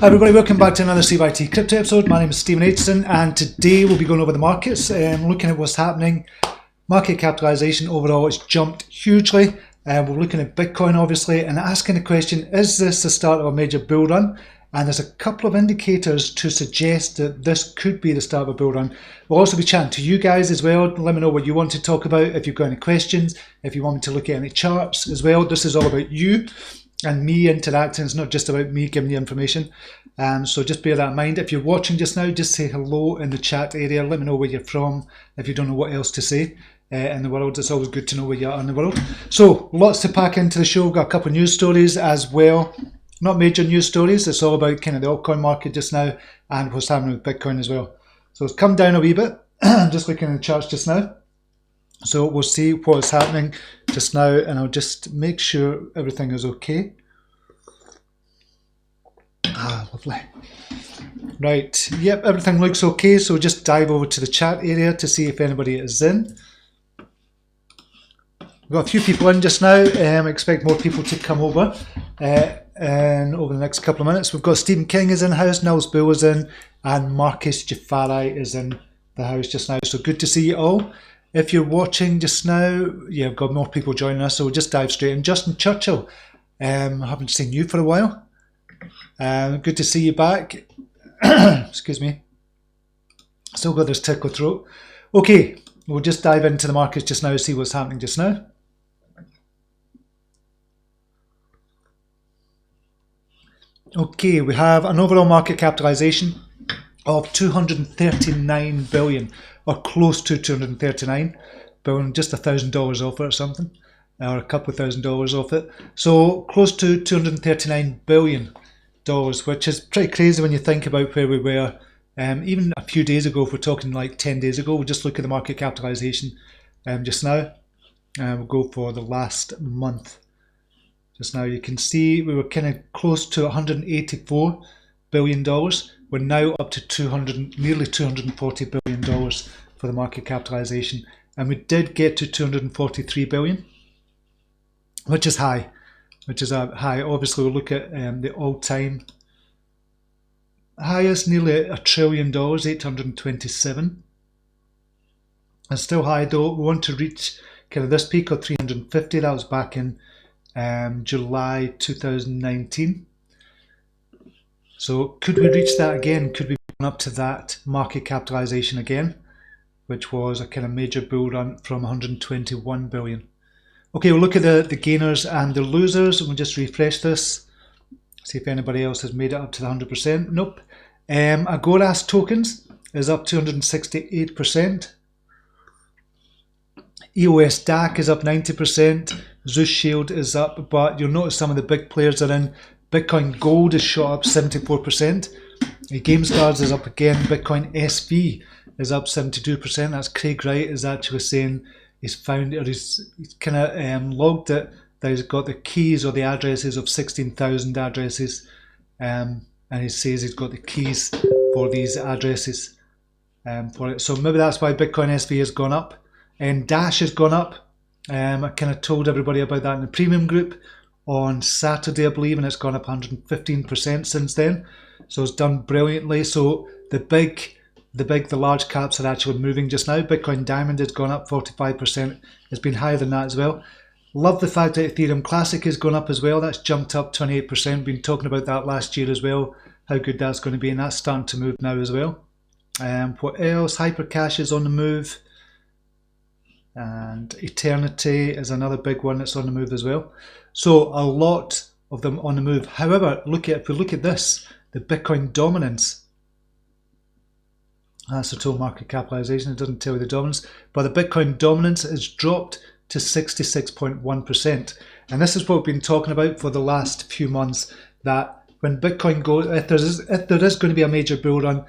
Hi everybody, welcome back to another CYT-Crypto episode. My name is Stephen Aitchison and today we'll be going over the markets and looking at what's happening. Market capitalization overall has jumped hugely. We're looking at Bitcoin obviously and asking the question, is this the start of a major bull run? And there's a couple of indicators to suggest that this could be the start of a bull run. We'll also be chatting to you guys as well. Let me know what you want to talk about, if you've got any questions, if you want me to look at any charts as well. This is all about you and me interacting. It's not just about me giving you information. So just bear that in mind. If you're watching just now, just say hello in the chat area. Let me know where you're from if you don't know what else to say in the world. It's always good to know where you are in the world. So lots to pack into the show. We've got a couple of news stories as well. Not major news stories. It's all about kind of the altcoin market just now and what's happening with Bitcoin as well. So it's come down a wee bit. I'm just looking at the charts just now. So we'll see what's happening just now and I'll just make sure everything is okay. Lovely. Right, yep, everything looks okay. So we'll just dive over to the chat area to see if anybody is in. We've got a few people in just now. Expect more people to come over. And over the next couple of minutes, we've got Stephen King is in house, Nils Bill is in, and Marcus Jafari is in the house just now. So good to see you all. If you're watching just now, yeah, we've got more people joining us, so we'll just dive straight in. Justin Churchill, I haven't seen you for a while. Good to see you back. Excuse me. Still got this tickle throat. Okay, we'll just dive into the markets just now, see what's happening just now. Okay, we have an overall market capitalization of 239 billion, or close to 239 billion, just $1,000 off it or something, or a couple of $1,000 off it. So close to 239 billion dollars, which is pretty crazy when you think about where we were even a few days ago. If we're talking like 10 days ago, we'll just look at the market capitalization just now. We'll go for the last month. Just now you can see we were kind of close to $184 billion. We're now up to nearly $240 billion for the market capitalization. And we did get to 243 billion, which is high. Obviously we'll look at the all-time highest, nearly $1 trillion, 827. It's still high though. We want to reach kind of this peak of 350. That was back in July 2019. So could we reach that again? Could we be up to that market capitalization again, which was a kind of major bull run from 121 billion. Okay, we'll look at the gainers and the losers, and we'll just refresh this, see if anybody else has made it up to the 100%. Nope. Agoras tokens is up 268%. EOS DAC is up 90%. Zeus Shield is up, but you'll notice some of the big players are in. Bitcoin Gold is shot up 74%. GameStars is up again. Bitcoin SV is up 72%. That's Craig Wright is actually saying he's found, or he's kind of logged it, that he's got the keys or the addresses of 16,000 addresses, and he says he's got the keys for these addresses for it. So maybe that's why Bitcoin SV has gone up. And Dash has gone up. I kind of told everybody about that in the premium group on Saturday, I believe, and it's gone up 115% since then. So it's done brilliantly. So the large caps are actually moving just now. Bitcoin Diamond has gone up 45%. It's been higher than that as well. Love the fact that Ethereum Classic has gone up as well. That's jumped up 28%. Been talking about that last year as well, how good that's going to be, and that's starting to move now as well. What else? Hypercash is on the move. And Eternity is another big one that's on the move as well. So a lot of them on the move. However, if we look at this, the Bitcoin dominance, that's the total market capitalization. It doesn't tell you the dominance, but the Bitcoin dominance has dropped to 66.1%. And this is what we've been talking about for the last few months, that when Bitcoin goes, if there is going to be a major bull run,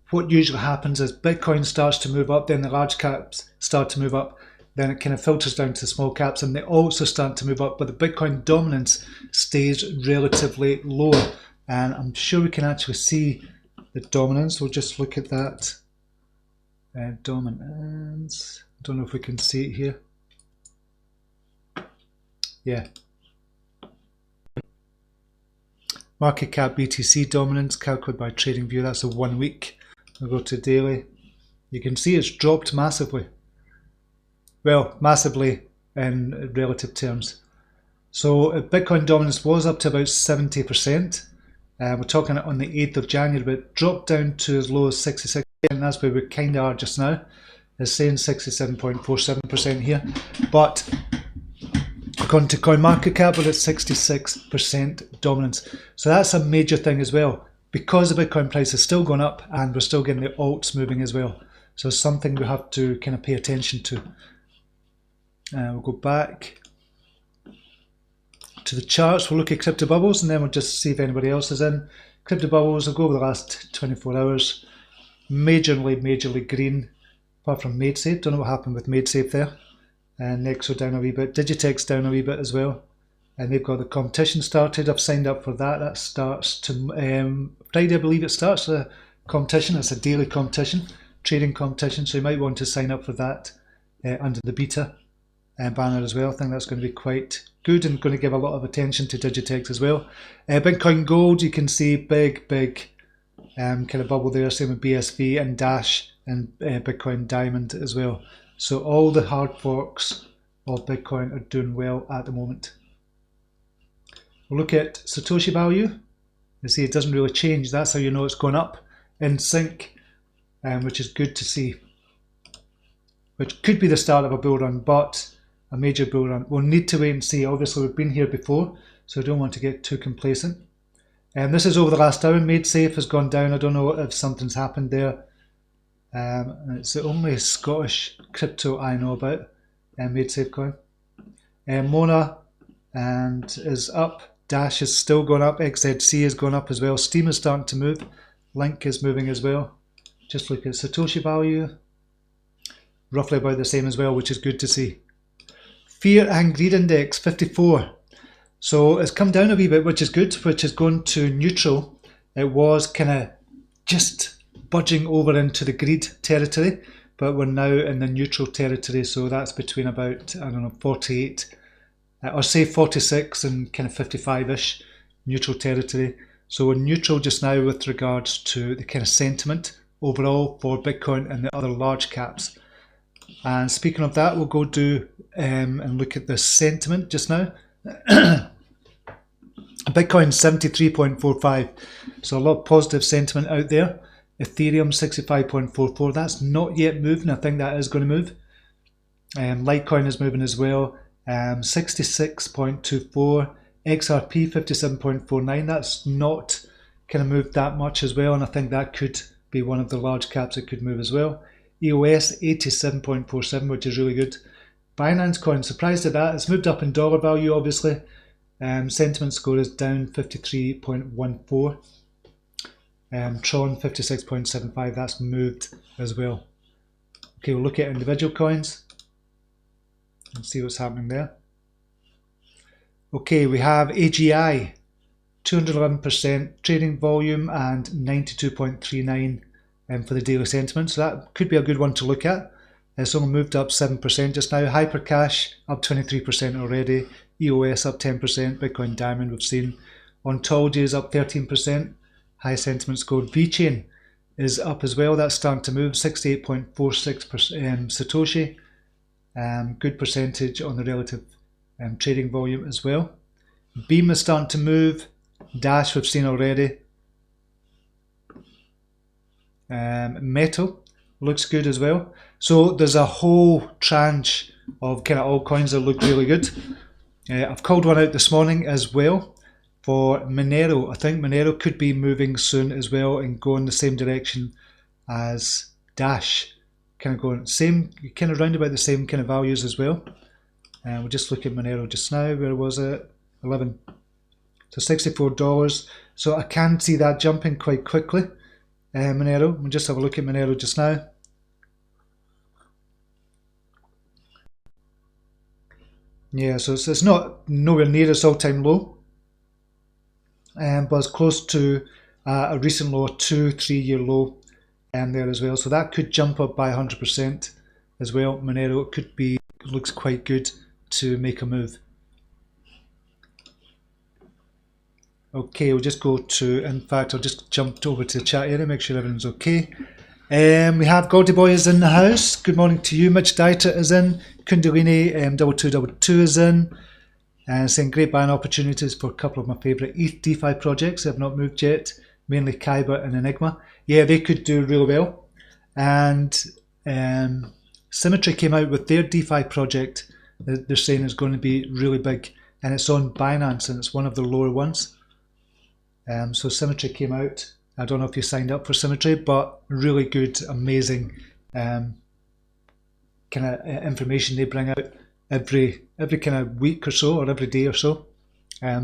what usually happens is Bitcoin starts to move up, then the large caps start to move up, then it kind of filters down to the small caps and they also start to move up, but the Bitcoin dominance stays relatively low. And I'm sure we can actually see the dominance. We'll just look at that. Dominance. I don't know if we can see it here. Yeah. Market cap BTC dominance, calculated by TradingView, that's a 1 week. We'll go to daily. You can see it's dropped massively. Well, massively in relative terms. So Bitcoin dominance was up to about 70%. We're talking on the 8th of January, but it dropped down to as low as 66%, and that's where we kind of are just now. It's saying 67.47% here. But according to CoinMarketCap, we're at 66% dominance. So that's a major thing as well, because the Bitcoin price is still going up and we're still getting the alts moving as well. So something we have to kind of pay attention to. We'll go back to the charts. We'll look at crypto bubbles and then we'll just see if anybody else is in. Crypto bubbles, will go over the last 24 hours. Majorly green, apart from MadeSafe. Don't know what happened with MadeSafe there. And Nexo down a wee bit. Digitex down a wee bit as well. And they've got the competition started. I've signed up for that. That starts to Friday, I believe it starts the competition. It's a daily competition, trading competition. So you might want to sign up for that under the beta banner as well. I think that's going to be quite good and going to give a lot of attention to Digitex as well. Bitcoin Gold, you can see big kind of bubble there. Same with BSV and Dash and Bitcoin Diamond as well. So all the hard forks of Bitcoin are doing well at the moment. We'll look at Satoshi value. You see it doesn't really change. That's how you know it's going up in sync, which is good to see. Which could be the start of a bull run, but a major bull run. We'll need to wait and see. Obviously we've been here before, so I don't want to get too complacent. And this is over the last hour. MadeSafe has gone down. I don't know if something's happened there. It's the only Scottish crypto I know about, MadeSafe coin. Mona is up. Dash is still going up. XZC is going up as well. Steam is starting to move. Link is moving as well. Just look at Satoshi value. Roughly about the same as well, which is good to see. Fear and Greed Index, 54. So it's come down a wee bit, which is good, which is going to neutral. It was kind of just budging over into the greed territory, but we're now in the neutral territory, so that's between about, I don't know, 48, or say 46 and kind of 55-ish neutral territory. So we're neutral just now with regards to the kind of sentiment overall for Bitcoin and the other large caps. And speaking of that, we'll go do and look at the sentiment just now. Bitcoin 73.45, so a lot of positive sentiment out there. Ethereum 65.44, that's not yet moving. I think that is going to move. Litecoin is moving as well. 66.24, XRP 57.49, that's not kind of moved that much as well, and I think that could be one of the large caps that could move as well. EOS 87.47, which is really good. Binance coin, surprised at that. It's moved up in dollar value, obviously. Sentiment score is down 53.14. Tron 56.75, that's moved as well. Okay, we'll look at individual coins and see what's happening there. Okay, we have AGI, 211% trading volume and 92.39 for the daily sentiment, so that could be a good one to look at. It's only moved up 7% just now. Hypercash up 23% already. EOS up 10%. Bitcoin Diamond we've seen. Ontology is up 13%. High sentiment score. VeChain is up as well. That's starting to move. 68.46% Satoshi. Good percentage on the relative trading volume as well. Beam is starting to move. Dash we've seen already. Metal looks good as well. So there's a whole tranche of kind of altcoins that look really good. I've called one out this morning as well for Monero. I think Monero could be moving soon as well and go in the same direction as Dash. Kind of going same, kind of round about the same kind of values as well. We'll just look at Monero just now. Where was it? 11. So $64. So I can see that jumping quite quickly. Monero. We'll just have a look at Monero just now. Yeah, so it's not nowhere near its all-time low, but it's close to a recent low, 2-3 year low there as well. So that could jump up by 100% as well. Monero could be, looks quite good to make a move. Okay, we'll just go to, in fact, I'll just jump over to the chat area, make sure everyone's okay. We have Gordy Boy is in the house. Good morning to you. Mitch Dieter is in. Kundalini 2222 is in. Saying great buying opportunities for a couple of my favourite ETH DeFi projects that have not moved yet, mainly Kyber and Enigma. Yeah, they could do really well. And Symmetry came out with their DeFi project that they're saying is going to be really big, and it's on Binance and it's one of the lower ones. So Symmetry came out. I don't know if you signed up for Symmetry, but really good, amazing kind of information they bring out every kind of week or so, or every day or so.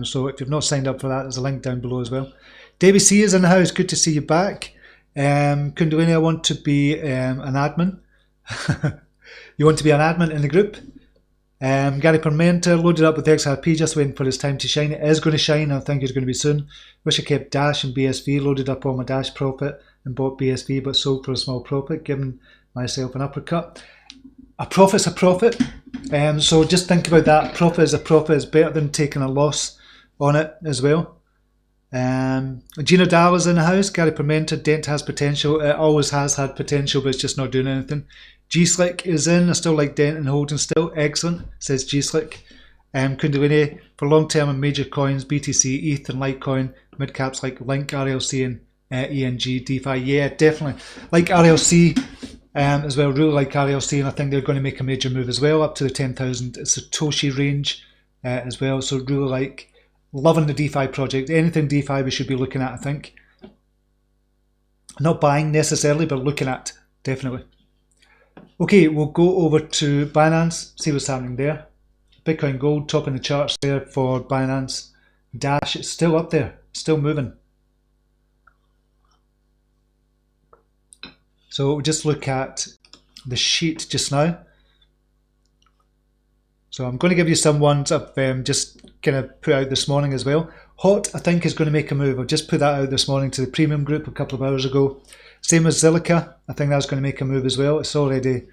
So if you've not signed up for that, there's a link down below as well. Davey C is in the house. Good to see you back. Kundalini, I want to be an admin. You want to be an admin in the group? Gary Permenter loaded up with XRP, just waiting for his time to shine. It is going to shine. I think it's going to be soon. Wish I kept Dash and BSV. Loaded up all my Dash profit and bought BSV, but sold for a small profit, giving myself an uppercut. A profit's a profit. So just think about that. Profit is a profit. It's better than taking a loss on it as well. Gina Dahl is in the house. Gary Permenter, Dent has potential. It always has had potential, but it's just not doing anything. G-Slick is in. I still like Dent and holding still. Excellent, says G-Slick. Kundalini, for long-term and major coins, BTC, ETH and Litecoin, mid-caps like Link, RLC and ENG, DeFi. Yeah, definitely. Like RLC as well, really like RLC, and I think they're going to make a major move as well, up to the 10,000 Satoshi range as well. So really like, loving the DeFi project. Anything DeFi we should be looking at, I think. Not buying necessarily, but looking at, definitely. Okay, we'll go over to Binance, see what's happening there. Bitcoin Gold topping the charts there for Binance. Dash, it's still up there, still moving. So we'll just look at the sheet just now. So I'm going to give you some ones I've just kind of put out this morning as well. HOT, I think, is going to make a move. I've just put that out this morning to the premium group a couple of hours ago. Same as Zilliqa, I think that's going to make a move as well. It's already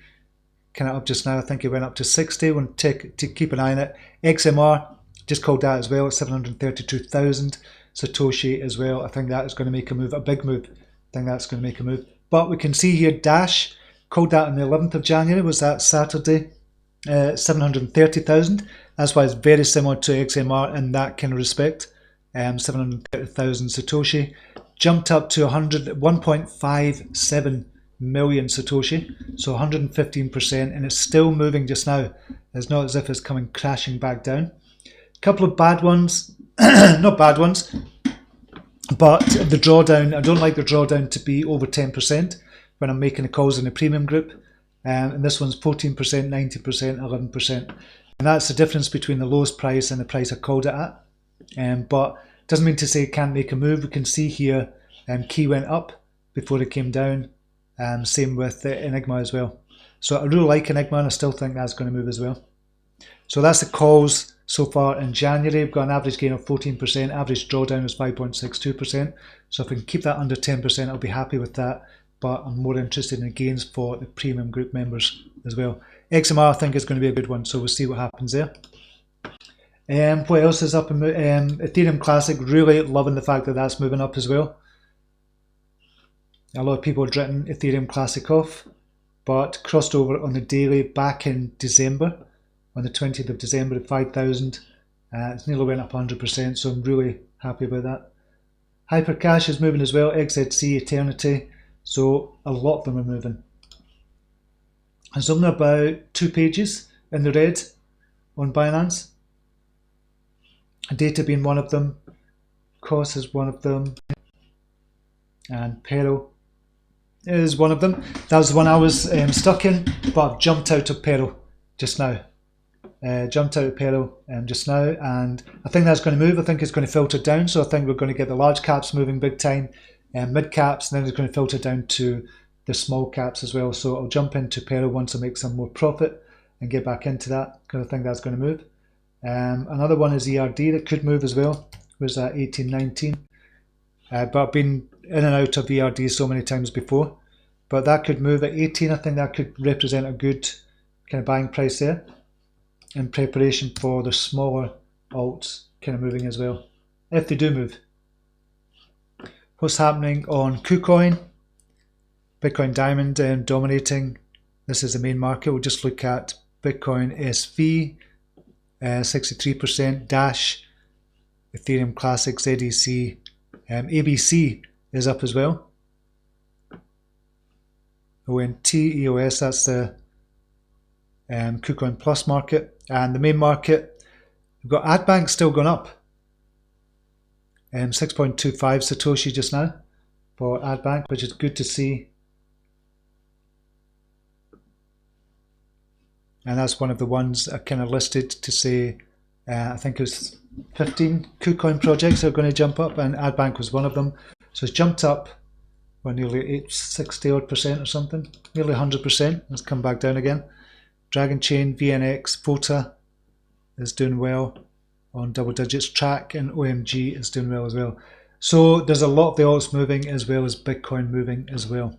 kind of up just now. I think it went up to 60. We'll keep an eye on it. XMR, just called that as well. It's 732,000 Satoshi as well. I think that is going to make a move, a big move. I think that's going to make a move. But we can see here Dash, called that on the 11th of January, was that Saturday, 730,000. That's why it's very similar to XMR in that kind of respect. 730,000 Satoshi. Jumped up to 1.57 million Satoshi, so 115%, and it's still moving just now. It's not as if it's coming crashing back down. A couple of bad ones, not bad ones, but the drawdown, I don't like the drawdown to be over 10% when I'm making the calls in the premium group. And this one's 14%, 90%, 11%. And that's the difference between the lowest price and the price I called it at. But doesn't mean to say it can't make a move. We can see here Key went up before it came down. Same with Enigma as well. So I really like Enigma, and I still think that's going to move as well. So that's the calls so far in January. We've got an average gain of 14%. Average drawdown is 5.62%. So if we can keep that under 10%, I'll be happy with that. But I'm more interested in the gains for the premium group members as well. XMR, I think, is going to be a good one. So we'll see what happens there. What else is up? Ethereum Classic, really loving the fact that that's moving up as well. A lot of people had written Ethereum Classic off, but crossed over on the daily back in December, on the 20th of December at 5,000. It's nearly went up 100%, so I'm really happy about that. Hypercash is moving as well, XZC, Eternity, so a lot of them are moving. There's only about 2 pages in the red on Binance. Data being one of them, Cost is one of them, and Peril is one of them. That was the one I was stuck in, but I've jumped out of Peril just now. Jumped out of Peril just now, and I think that's going to move. I think it's going to filter down, so I think we're going to get the large caps moving big time, mid caps, and then it's going to filter down to the small caps as well. So I'll jump into Peril once I make some more profit and get back into that, because I think that's going to move. Another one is ERD that could move as well. Was that 1819? But I've been in and out of ERD so many times before. But that could move at 18. I think that could represent a good kind of buying price there, in preparation for the smaller alts kind of moving as well, if they do move. what's happening on Kucoin. Bitcoin Diamond dominating. This is the main market. We'll just look at Bitcoin SV, 63%, Dash, Ethereum Classic, ZEC, ABC is up as well. ONT, EOS, that's the Kucoin Plus market. And the main market, we've got AdBank still going up. 6.25 Satoshi just now for AdBank, which is good to see. And that's one of the ones I kind of listed to say, I think it was 15 Kucoin projects that are going to jump up, and AdBank was one of them. So it's jumped up by nearly 860 odd percent or something, nearly 100%. It's come back down again. Dragon Chain, VNX, FOTA is doing well on double digits. Track and OMG is doing well as well. So there's a lot of the alts moving as well as Bitcoin moving as well.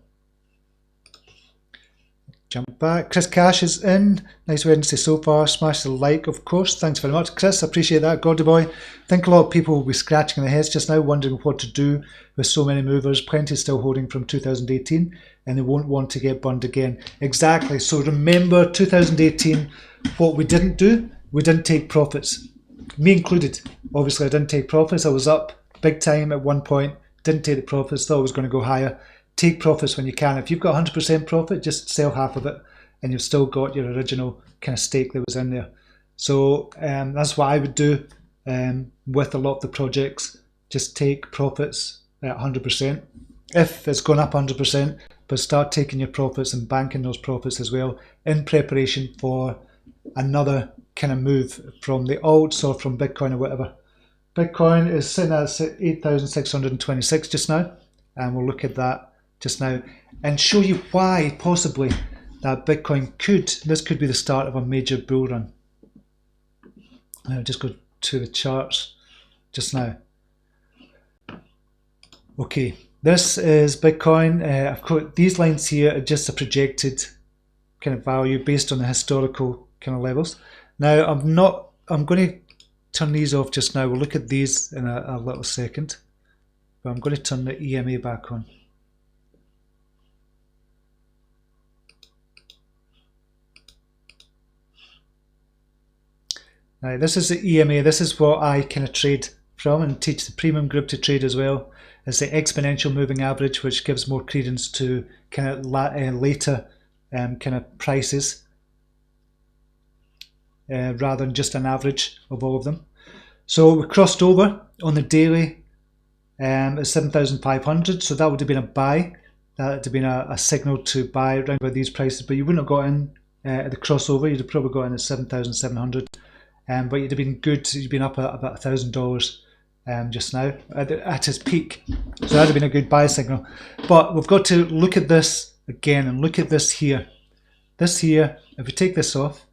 Jump back. Chris Cash is in. Nice Wednesday so far. Smash the like, of course. Thanks very much, Chris. I appreciate that. Gordy boy. I think a lot of people will be scratching their heads just now, wondering what to do with so many movers. Plenty still holding from 2018, and they won't want to get burned again. Exactly. So remember 2018, what we didn't do, we didn't take profits. Me included. Obviously, I didn't take profits. I was up big time at one point. Didn't take the profits. Thought I was going to go higher. Take profits when you can. If you've got 100% profit, just sell half of it and you've still got your original kind of stake that was in there. So that's what I would do with a lot of the projects. Just take profits at 100%. If it's gone up 100%, but start taking your profits and banking those profits as well in preparation for another kind of move from the alts or from Bitcoin or whatever. Bitcoin is sitting at 8,626 just now, and we'll look at that just now and show you why possibly that Bitcoin this could be the start of a major bull run. I'll just go to the charts just now. Okay, this is Bitcoin. I've got these lines here are just a projected kind of value based on the historical kind of levels. Now I'm going to turn these off just now. We'll look at these in a little second, but I'm going to turn the EMA back on. Now this is the EMA. This is what I kind of trade from and teach the premium group to trade as well. It's the exponential moving average, which gives more credence to kind of later kind of prices rather than just an average of all of them. So we crossed over on the daily at 7,500. So that would have been a buy. That would have been a signal to buy around about these prices, but you wouldn't have got in at the crossover. You'd have probably got in at 7,700. But you'd have been good. You'd been up at about $1,000 just now at its peak. So that would have been a good buy signal. But we've got to look at this again and look at this here. This here, if we take this off,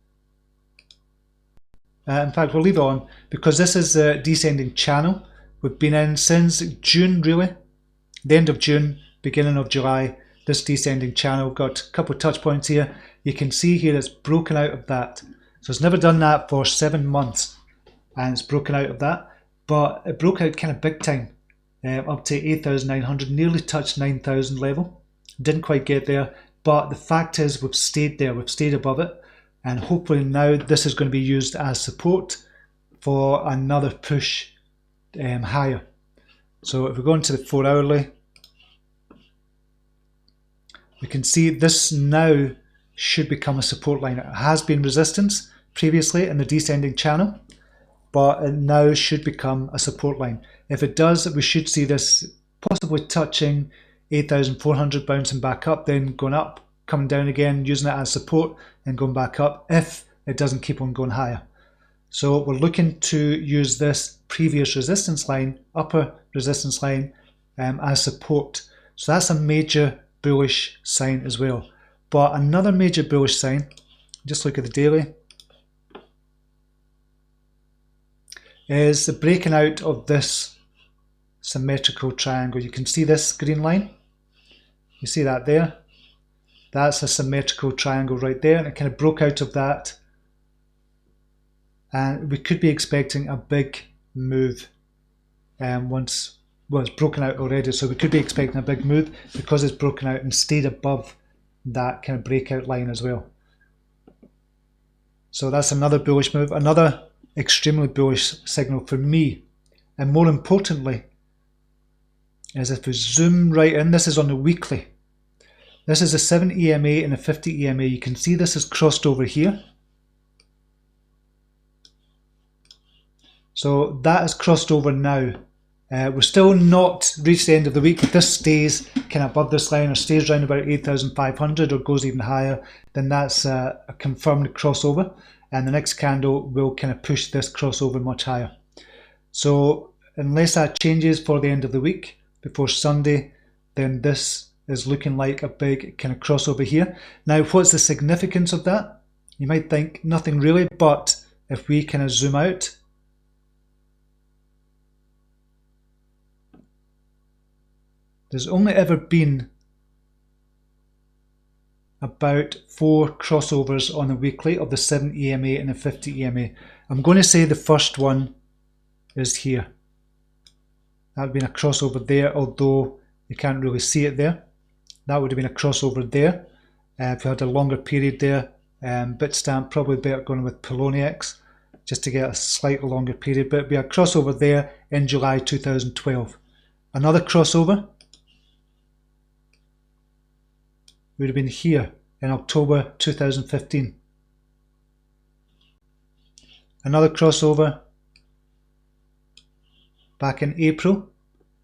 in fact, we'll leave it on because this is a descending channel. We've been in since June, really. The end of June, beginning of July, this descending channel. We've got a couple of touch points here. You can see here it's broken out of that. So it's never done that for 7 months and it's broken out of that, but it broke out kind of big time up to 8,900, nearly touched 9,000 level. Didn't quite get there, but the fact is we've stayed there, we've stayed above it, and hopefully now this is going to be used as support for another push higher. So if we go into the 4 hourly, we can see this now should become a support line. It has been resistance previously in the descending channel, but it now should become a support line. If it does, we should see this possibly touching 8,400, bouncing back up, then going up, coming down again, using it as support and going back up if it doesn't keep on going higher. So we're looking to use this previous resistance line, upper resistance line, as support. So that's a major bullish sign as well. But another major bullish sign, just look at the daily, is the breaking out of this symmetrical triangle. You can see this green line. You see that there? That's a symmetrical triangle right there, and it kind of broke out of that. And we could be expecting a big move once well, it's broken out already, so we could be expecting a big move because it's broken out and stayed above that kind of breakout line as well. So that's another bullish move, another extremely bullish signal for me. And more importantly, is if we zoom right in, this is on the weekly. This is a 7 EMA and a 50 EMA. You can see this is crossed over here. So that is crossed over now. We're still not reached the end of the week. If this stays kind of above this line or stays around about 8,500 or goes even higher, then that's a confirmed crossover. And the next candle will kind of push this crossover much higher. So unless that changes for the end of the week, before Sunday, then this is looking like a big kind of crossover here. Now, what's the significance of that? You might think nothing really, but if we kind of zoom out, there's only ever been about 4 crossovers on the weekly of the 7 EMA and the 50 EMA. I'm going to say the first one is here. That would have been a crossover there, although you can't really see it there. That would have been a crossover there. If you had a longer period there, Bitstamp probably better going with Poloniex just to get a slightly longer period, but it would be a crossover there in July 2012. Another crossover would have been here in October 2015. Another crossover back in April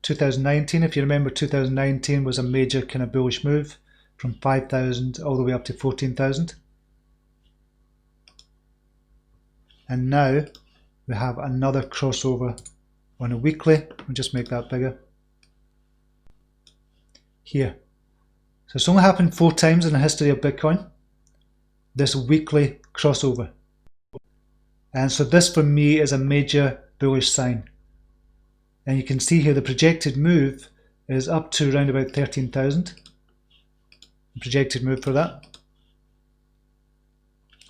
2019. If you remember, 2019 was a major kind of bullish move from 5,000 all the way up to 14,000. And now we have another crossover on a weekly. I'll just make that bigger. Here. So it's only happened 4 times in the history of Bitcoin, this weekly crossover. And so this for me is a major bullish sign. And you can see here the projected move is up to around about 13,000. Projected move for that.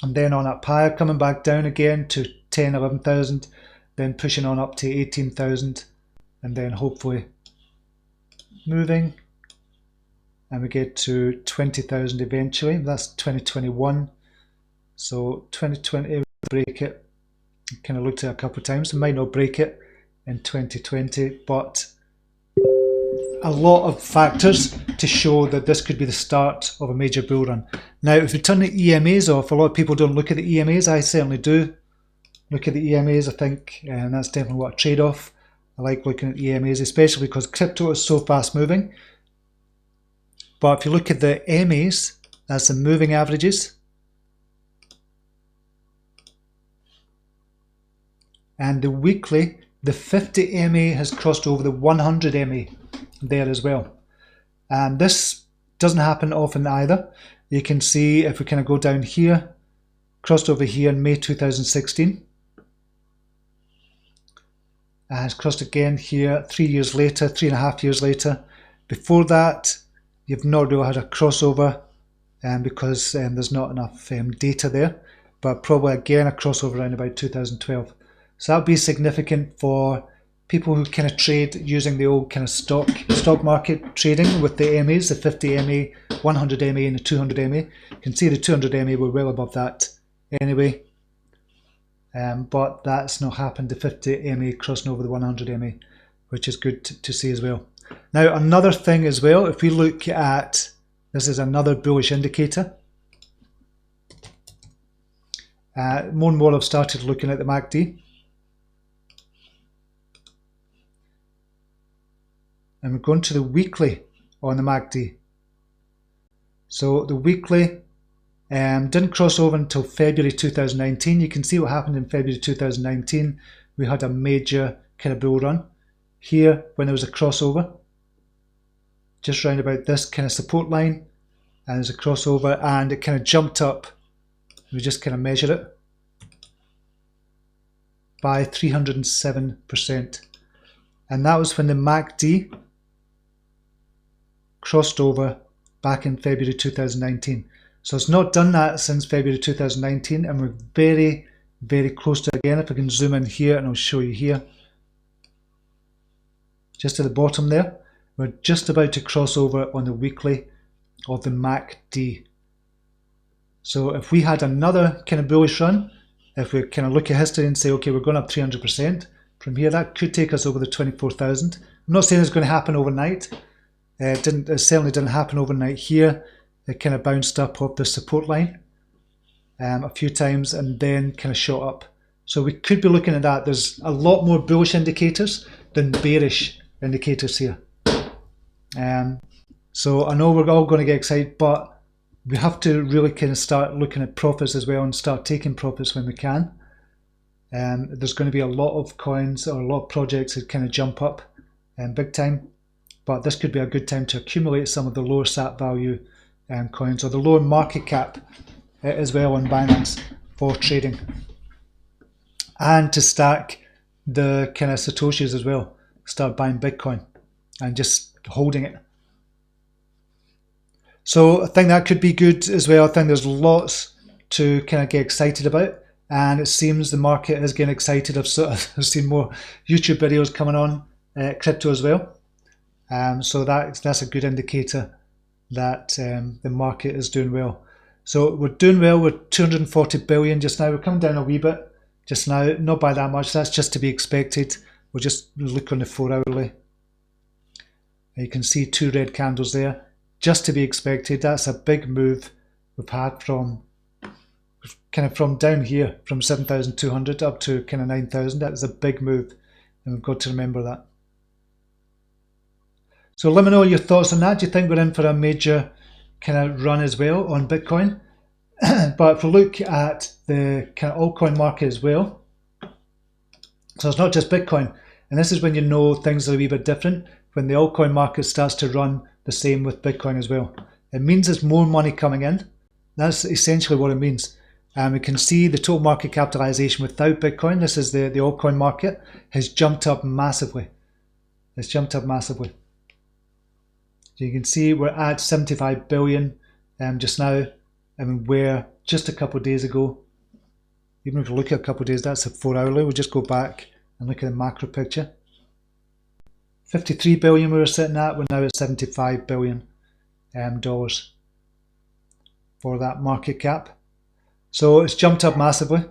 And then on up higher, coming back down again to 10, 11,000, then pushing on up to 18,000, and then hopefully moving. And we get to 20,000 eventually. That's 2021. So 2020 will break it. Kind of looked at it a couple of times. It might not break it in 2020, but a lot of factors to show that this could be the start of a major bull run. Now, if we turn the EMAs off, a lot of people don't look at the EMAs. I certainly do look at the EMAs, I think, and that's definitely what a trade-off. I like looking at the EMAs, especially because crypto is so fast moving. But if you look at the MAs, that's the moving averages. And the weekly, the 50 MA has crossed over the 100 MA there as well. And this doesn't happen often either. You can see if we kind of go down here, crossed over here in May 2016. And it's crossed again here 3 years later, 3.5 years later. Before that, you've not really had a crossover because there's not enough data there, but probably again a crossover around about 2012. So that would be significant for people who kind of trade using the old kind of stock market trading with the MAs, the 50 MA, 100 MA and the 200 MA. You can see the 200 MA were well above that anyway, but that's not happened. The 50 MA crossing over the 100 MA, which is good to see as well. Now, another thing as well, if we look at, this is another bullish indicator. More and more I've started looking at the MACD. And we're going to the weekly on the MACD. So the weekly didn't cross over until February 2019. You can see what happened in February 2019. We had a major kind of bull run. Here, when there was a crossover, just round about this kind of support line, and there's a crossover, and it kind of jumped up. We just kind of measure it by 307%. And that was when the MACD crossed over back in February 2019. So it's not done that since February 2019, and we're very, very close to it again. If I can zoom in here, and I'll show you here. just at the bottom there. We're just about to cross over on the weekly of the MACD. So if we had another kind of bullish run, if we kind of look at history and say, okay, we're going up 300% from here, that could take us over the 24,000. I'm not saying it's going to happen overnight. It certainly didn't happen overnight here. It kind of bounced up off the support line a few times and then kind of shot up. So we could be looking at that. There's a lot more bullish indicators than bearish indicators here. So I know we're all going to get excited, but we have to really kind of start looking at profits as well and start taking profits when we can. There's going to be a lot of coins or a lot of projects that kind of jump up big time, but this could be a good time to accumulate some of the lower SAT value coins or the lower market cap as well on Binance for trading, and to stack the kind of Satoshis as well. Start buying Bitcoin and just holding it. So I think that could be good as well. I think there's lots to kind of get excited about, and it seems the market is getting excited. I've seen more YouTube videos coming on crypto as well. So that's a good indicator that the market is doing well. So we're doing well. We're 240 billion just now. We're coming down a wee bit just now, not by that much. That's just to be expected. We'll just look on the 4-hourly. You can see 2 red candles there. Just to be expected. That's a big move we've had from down here, from 7,200 up to kind of 9,000. That is a big move, and we've got to remember that. So let me know your thoughts on that. Do you think we're in for a major kind of run as well on Bitcoin? But if we look at the kind of altcoin market as well, so it's not just Bitcoin, and this is when you know things are a wee bit different, when the altcoin market starts to run the same with Bitcoin as well. It means there's more money coming in. That's essentially what it means. And we can see the total market capitalization without Bitcoin, this is the altcoin market, has jumped up massively. It's jumped up massively. So you can see we're at 75 billion just now. I mean, where just a couple of days ago, even if you look at a couple of days, that's a 4-hourly. We'll just go back and look at the macro picture. 53 billion we were sitting at, we're now at 75 billion dollars for that market cap. So it's jumped up massively.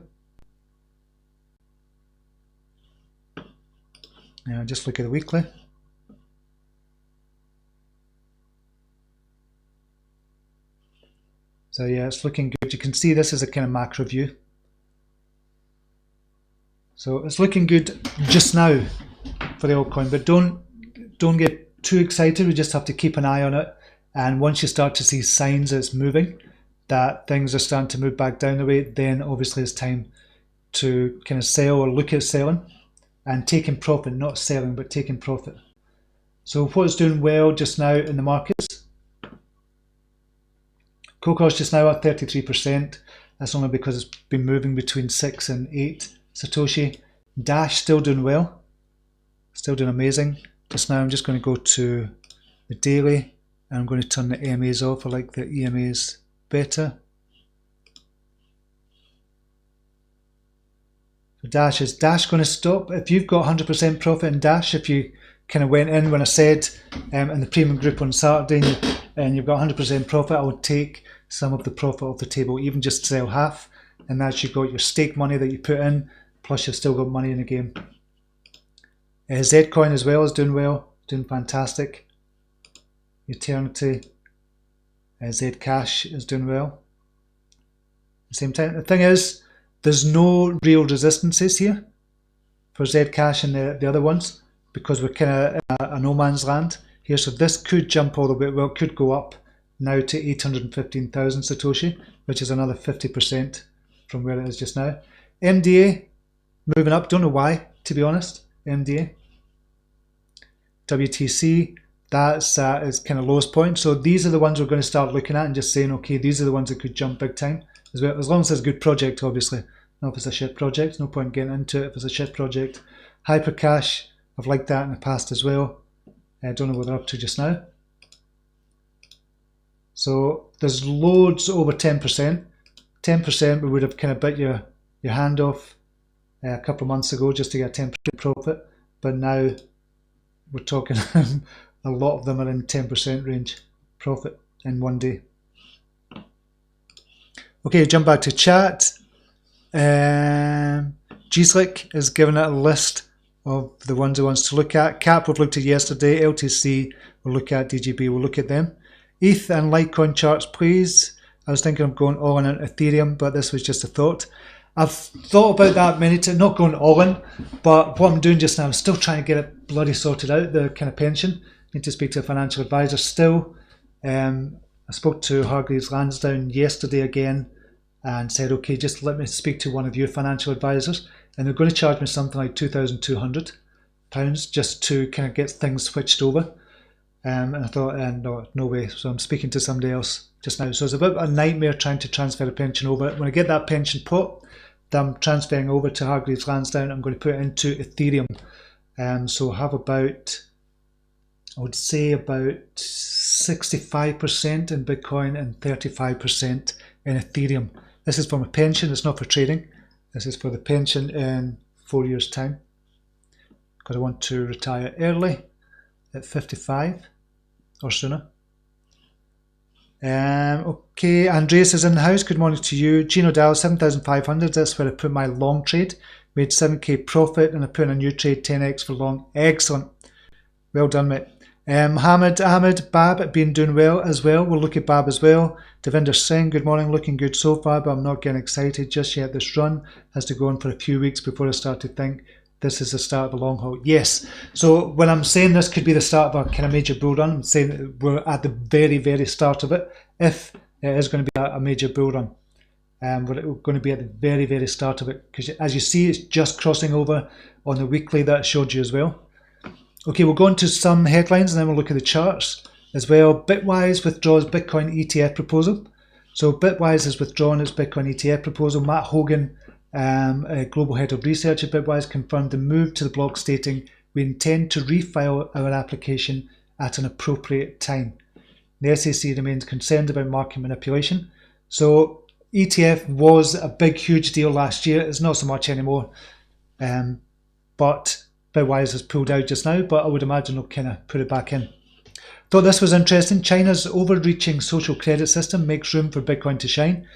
Now just look at the weekly. So yeah, it's looking good. You can see this is a kind of macro view. So it's looking good just now for the altcoin, but don't get too excited. We just have to keep an eye on it. And once you start to see signs it's moving, that things are starting to move back down the way, then obviously it's time to kind of sell or look at selling and taking profit, not selling, but taking profit. So what's doing well just now in the markets? Coco's just now at 33%. That's only because it's been moving between 6 and 8 Satoshi. Dash still doing well. Still doing amazing. Just now I'm just going to go to the daily and I'm going to turn the EMAs off. I like the EMAs better. So Dash, is Dash going to stop? If you've got 100% profit in Dash, if you kind of went in when I said in the premium group on Saturday and you've got 100% profit, I would take some of the profit off the table, even just sell half, and that's you've got your stake money that you put in, plus you've still got money in the game. Zcoin as well is doing well, doing fantastic. Eternity, Zcash is doing well. At the same time, the thing is, there's no real resistances here for Zcash and the other ones, because we're kind of in a no man's land here. So this could jump all the way, well, it could go up now to 815,000 Satoshi, which is another 50% from where it is just now. MDA moving up, don't know why, to be honest. MDA. WTC, that's at its kind of lowest point. So these are the ones we're going to start looking at and just saying, okay, these are the ones that could jump big time as well, as long as it's a good project, obviously. Not if it's a shit project, no point getting into it if it's a shit project. Hypercash, I've liked that in the past as well. I don't know what they're up to just now. So there's loads over 10%. 10% we would have kind of bit your hand off a couple of months ago just to get 10% profit. But now we're talking a lot of them are in 10% range profit in one day. Okay, jump back to chat. G-Slick is giving it a list of the ones he wants to look at. Cap we've looked at yesterday. LTC we'll look at. DGB we'll look at them. ETH and Litecoin charts, please. I was thinking of going all in on Ethereum, but this was just a thought. I've thought about that many times, not going all in, but what I'm doing just now, I'm still trying to get it bloody sorted out, the kind of pension. Need to speak to a financial advisor still. I spoke to Hargreaves Lansdowne yesterday again and said, okay, just let me speak to one of your financial advisors. And they're going to charge me something like £2,200 just to kind of get things switched over. And I thought, no way. So I'm speaking to somebody else just now. So it's a bit of a nightmare trying to transfer a pension over. When I get that pension pot that I'm transferring over to Hargreaves Lansdowne, I'm going to put it into Ethereum. So have about, I would say about 65% in Bitcoin and 35% in Ethereum. This is for my pension, it's not for trading. This is for the pension in 4 years' time. Because I want to retire early at 55 or sooner. Okay, Andreas is in the house. Good morning to you. Gino Dow, 7,500. That's where I put my long trade. Made 7k profit and I put in a new trade, 10x for long. Excellent. Well done, mate. Ahmed, BABB been doing well as well. We'll look at BABB as well. Devinder Singh, good morning. Looking good so far, but I'm not getting excited just yet. This run has to go on for a few weeks before I start to think this is the start of a long haul. Yes. So when I'm saying this could be the start of a kind of major bull run, I'm saying that we're at the very, very start of it. If it is going to be a major bull run, we're going to be at the very, very start of it. Because as you see, it's just crossing over on the weekly that I showed you as well. Okay, we'll go into some headlines and then we'll look at the charts as well. Bitwise withdraws Bitcoin ETF proposal. So Bitwise has withdrawn its Bitcoin ETF proposal. Matt Hogan, a global head of research at Bitwise, confirmed the move to the block, stating, "We intend to refile our application at an appropriate time." The SEC remains concerned about market manipulation. So ETF was a big, huge deal last year. It's not so much anymore. But Bitwise has pulled out just now, but I would imagine they'll kind of put it back in. Thought this was interesting. China's overreaching social credit system makes room for Bitcoin to shine.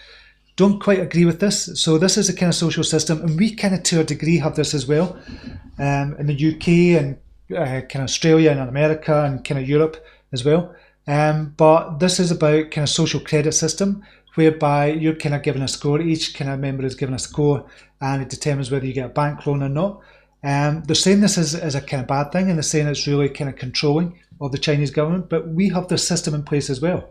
Don't quite agree with this. So this is a kind of social system, and we kind of to a degree have this as well. In the UK and kind of Australia and America and kind of Europe as well. But this is about kind of social credit system, whereby you're kind of given a score. Each kind of member is given a score, and it determines whether you get a bank loan or not. They're saying this is a kind of bad thing, and they're saying it's really kind of controlling of the Chinese government, but we have this system in place as well.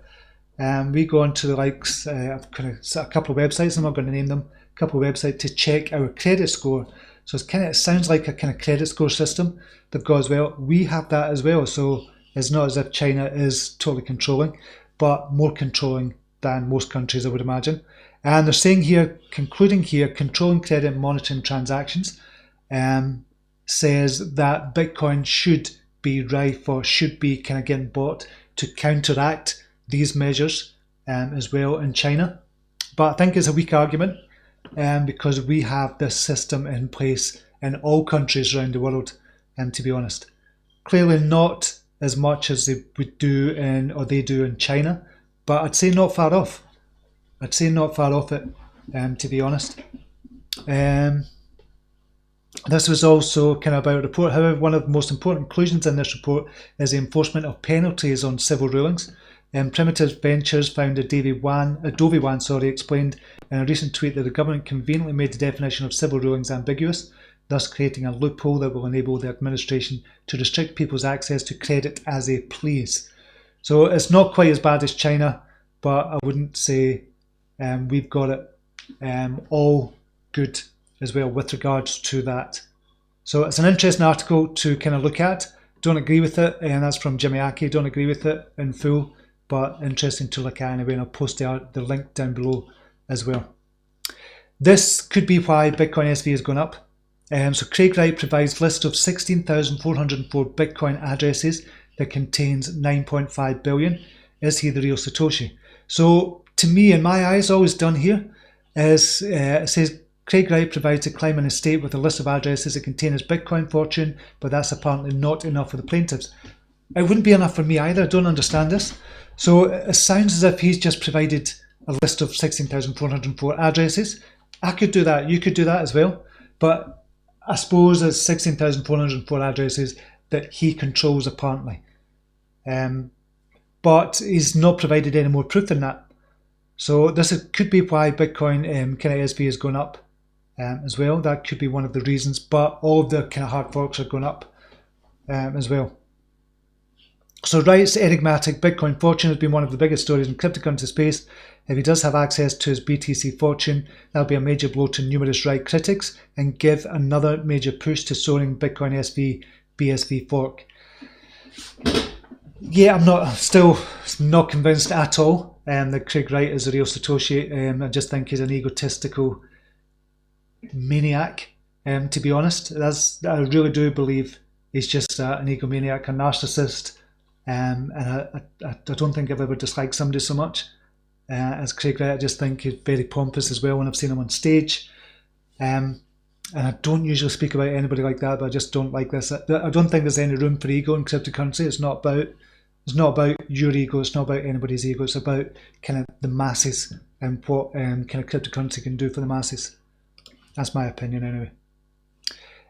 We go onto the likes, I've kind of set a couple of websites, I'm not going to name them, a couple of websites to check our credit score. So it sounds like a kind of credit score system they've got as well. We have that as well, so it's not as if China is totally controlling, but more controlling than most countries, I would imagine. And they're saying here, concluding here, controlling credit and monitoring transactions. Says that Bitcoin should be rife or should be kind of getting bought to counteract these measures as well in China. But I think it's a weak argument because we have this system in place in all countries around the world, to be honest. Clearly not as much as they would do they do in China, but I'd say not far off. I'd say not far off it, to be honest. This was also kind of about a report. However, one of the most important conclusions in this report is the enforcement of penalties on civil rulings. Primitive Ventures founder Dovey Wan explained in a recent tweet that the government conveniently made the definition of civil rulings ambiguous, thus creating a loophole that will enable the administration to restrict people's access to credit as they please. So it's not quite as bad as China, but I wouldn't say we've got it all good as well with regards to that. So it's an interesting article to kind of look at. Don't agree with it, and that's from Jimmy Aki. Don't agree with it in full, but interesting to look at anyway, and I'll post the link down below as well. This could be why Bitcoin SV has gone up. So Craig Wright provides a list of 16,404 Bitcoin addresses that contains 9.5 billion. Is he the real Satoshi? So to me, in my eyes, all it's done here is it says Craig Wright provides a claim in a state with a list of addresses that contain his Bitcoin fortune, but that's apparently not enough for the plaintiffs. It wouldn't be enough for me either. I don't understand this. So it sounds as if he's just provided a list of 16,404 addresses. I could do that. You could do that as well. But I suppose there's 16,404 addresses that he controls apparently. But he's not provided any more proof than that. So this could be why Bitcoin kind of SV is going up as well. That could be one of the reasons. But all of the kind of hard forks are going up as well. So Wright's enigmatic Bitcoin fortune has been one of the biggest stories in cryptocurrency space. If he does have access to his BTC fortune, that'll be a major blow to numerous Wright critics and give another major push to soaring Bitcoin SV BSV fork. Yeah, I'm still not convinced at all that Craig Wright is a real Satoshi. I just think he's an egotistical maniac, to be honest. I really do believe he's just an egomaniac, a narcissist. And I don't think I've ever disliked somebody so much as Craig Wright. I just think he's very pompous as well when I've seen him on stage. And I don't usually speak about anybody like that, but I just don't like this. I don't think there's any room for ego in cryptocurrency. It's not about your ego. It's not about anybody's ego. It's about kind of the masses and what kind of cryptocurrency can do for the masses. That's my opinion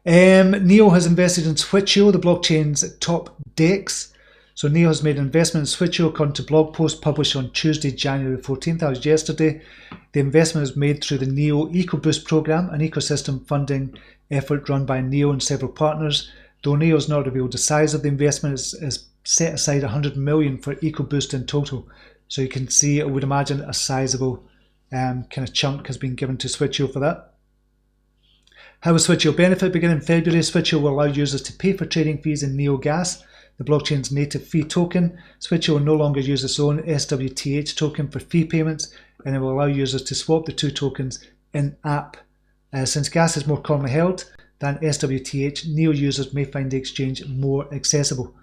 anyway. Neo has invested in Switch.io, the blockchain's top DEX. So Neo has made an investment in Switch.io according to blog post published on Tuesday, January 14th. That was yesterday. The investment is made through the Neo EcoBoost program, an ecosystem funding effort run by Neo and several partners. Though Neo has not revealed the size of the investment, is set aside 100 million for EcoBoost in total. So you can see, I would imagine, a sizable kind of chunk has been given to Switch.io for that. How will Switch.io benefit? Beginning in February, Switch.io will allow users to pay for trading fees in Neo Gas, the blockchain's native fee token. Switch.io will no longer use its own SWTH token for fee payments, and it will allow users to swap the two tokens in-app. Since gas is more commonly held than SWTH, Neo users may find the exchange more accessible.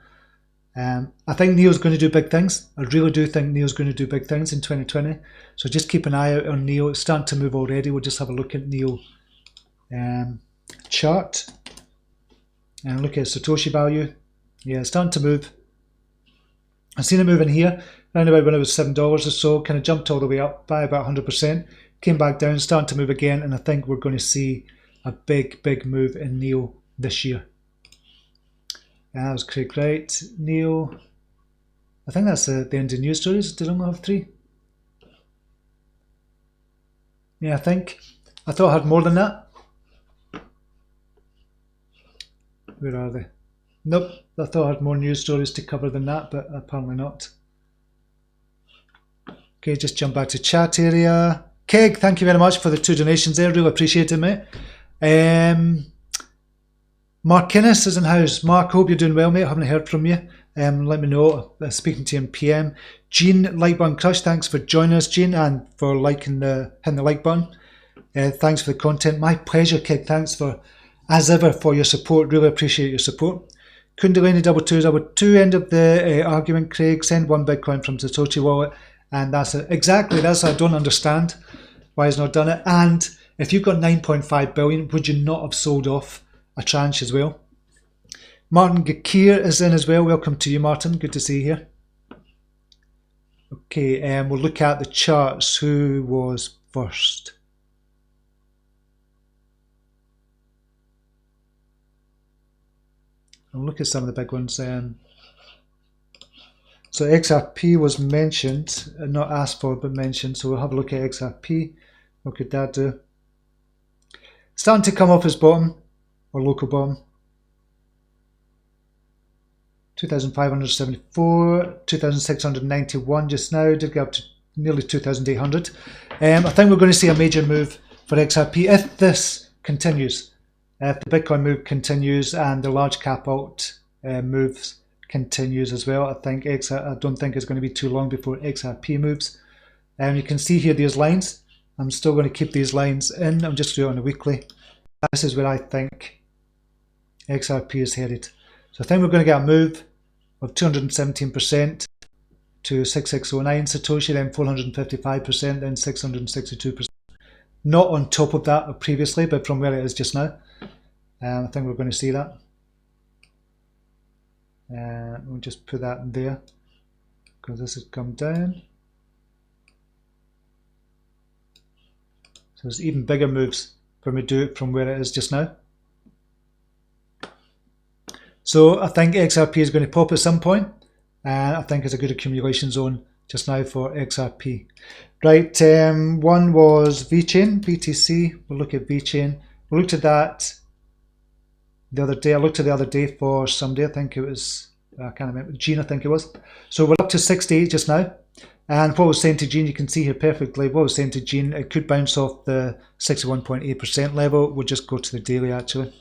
I think Neo's going to do big things. I really do think Neo's going to do big things in 2020. So just keep an eye out on Neo. It's starting to move already. We'll just have a look at Neo chart and look at Satoshi value. Yeah, it's starting to move. I've seen it moving here, around about when it was $7 or so, kind of jumped all the way up by about 100%, came back down, starting to move again, and I think we're going to see a big, big move in Neo this year. And that was Craig Wright. Neo, I think that's the end of news stories. Did I only have 3? Yeah, I thought I had more than that. Where are they? Nope, I thought I had more news stories to cover than that, but apparently not. Okay, just jump back to chat area. Keg, thank you very much for the 2 donations there. Really appreciate it, mate. Mark Kinnis is in house. Mark, hope you're doing well, mate. I haven't heard from you. Let me know. Speaking to you in PM. Gene, like button crush. Thanks for joining us, Gene, and for hitting the like button. Thanks for the content. My pleasure, Keg. Thanks as ever for your support. Really appreciate your support. Kundalini 2222, end of the argument, Craig. Send 1 Bitcoin from Satoshi wallet, and that's it. Exactly, that's I don't understand why he's not done it. And if you've got 9.5 billion, would you not have sold off a tranche as well? Martin Gakir is in as well. Welcome to you, Martin. Good to see you here. Okay, we'll look at the charts. Who was first? I'll look at some of the big ones. So XRP was mentioned, not asked for, but mentioned. So we'll have a look at XRP. What could that do? Starting to come off his bottom, or local bottom. 2,574, 2,691 just now. Did get up to nearly 2,800. I think we're going to see a major move for XRP if this continues. If the Bitcoin move continues and the large cap alt moves continues as well, I don't think it's going to be too long before XRP moves. And you can see here these lines. I'm still going to keep these lines in. I'm just doing it on a weekly. This is where I think XRP is headed. So I think we're going to get a move of 217% to 6609 Satoshi, then 455%, then 662%. not on top of that previously, but from where it is just now. I think we're going to see that. We'll just put that there because this has come down. So there's even bigger moves when we do it from where it is just now. So I think XRP is going to pop at some point, and I think it's a good accumulation zone just now for XRP. Right, one was VeChain, BTC. We'll look at VeChain. We looked at that the other day. I looked at the other day for somebody. I think it was, I can't remember, Gene, I think it was. So we're up to 68 just now. And what I was saying to Gene, you can see here perfectly, what I was saying to Gene, it could bounce off the 61.8% level. We'll just go to the daily actually.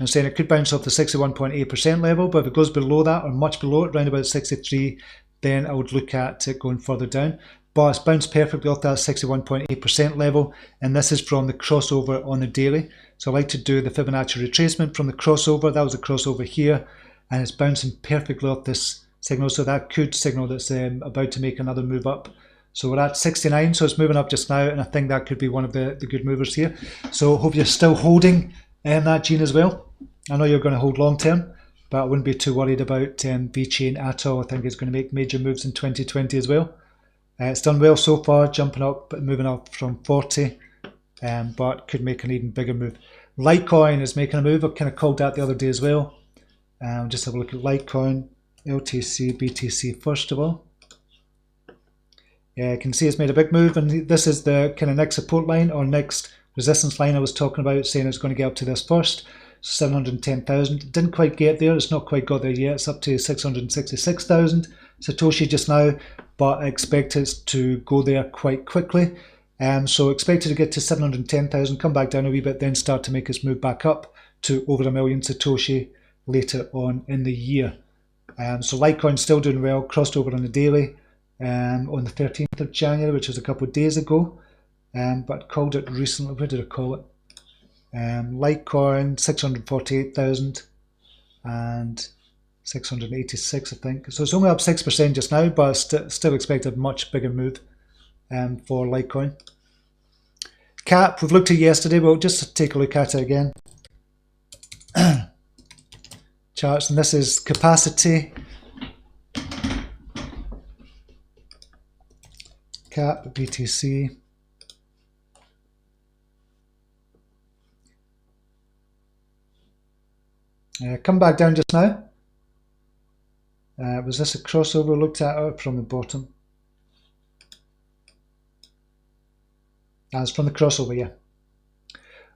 I'm saying it could bounce off the 61.8% level, but if it goes below that or much below it, around about 63, then I would look at it going further down. But it's bounced perfectly off that 61.8% level, and this is from the crossover on the daily. So I like to do the Fibonacci retracement from the crossover. That was a crossover here, and it's bouncing perfectly off this signal. So that could signal that's about to make another move up. So we're at 69, so it's moving up just now, and I think that could be one of the good movers here. So I hope you're still holding that, Gene, as well. I know you're going to hold long term, but I wouldn't be too worried about VeChain at all. I think it's going to make major moves in 2020 as well. It's done well so far, jumping up, moving up from 40, but could make an even bigger move. Litecoin is making a move. I kind of called that the other day as well. Just have a look at Litecoin, LTC, BTC first of all. Yeah, you can see it's made a big move, and this is the kind of next support line or next resistance line I was talking about, saying it's going to get up to this first. 710,000. Didn't quite get there. It's not quite got there yet. It's up to 666,000 Satoshi just now, but I expect it to go there quite quickly. So expected to get to 710,000, come back down a wee bit, then start to make its move back up to over 1 million Satoshi later on in the year. So Litecoin still doing well, crossed over on the daily on the 13th of January, which was a couple of days ago, but called it recently. Where did I call it? Litecoin 648,000 and 686, I think. So it's only up 6% just now, but still expect a much bigger move for Litecoin. Cap, we've looked at yesterday. We'll just take a look at it again. Charts, and this is Cappasity. Cap, BTC. Come back down just now. Was this a crossover? Looked at it from the bottom. That's from the crossover, yeah.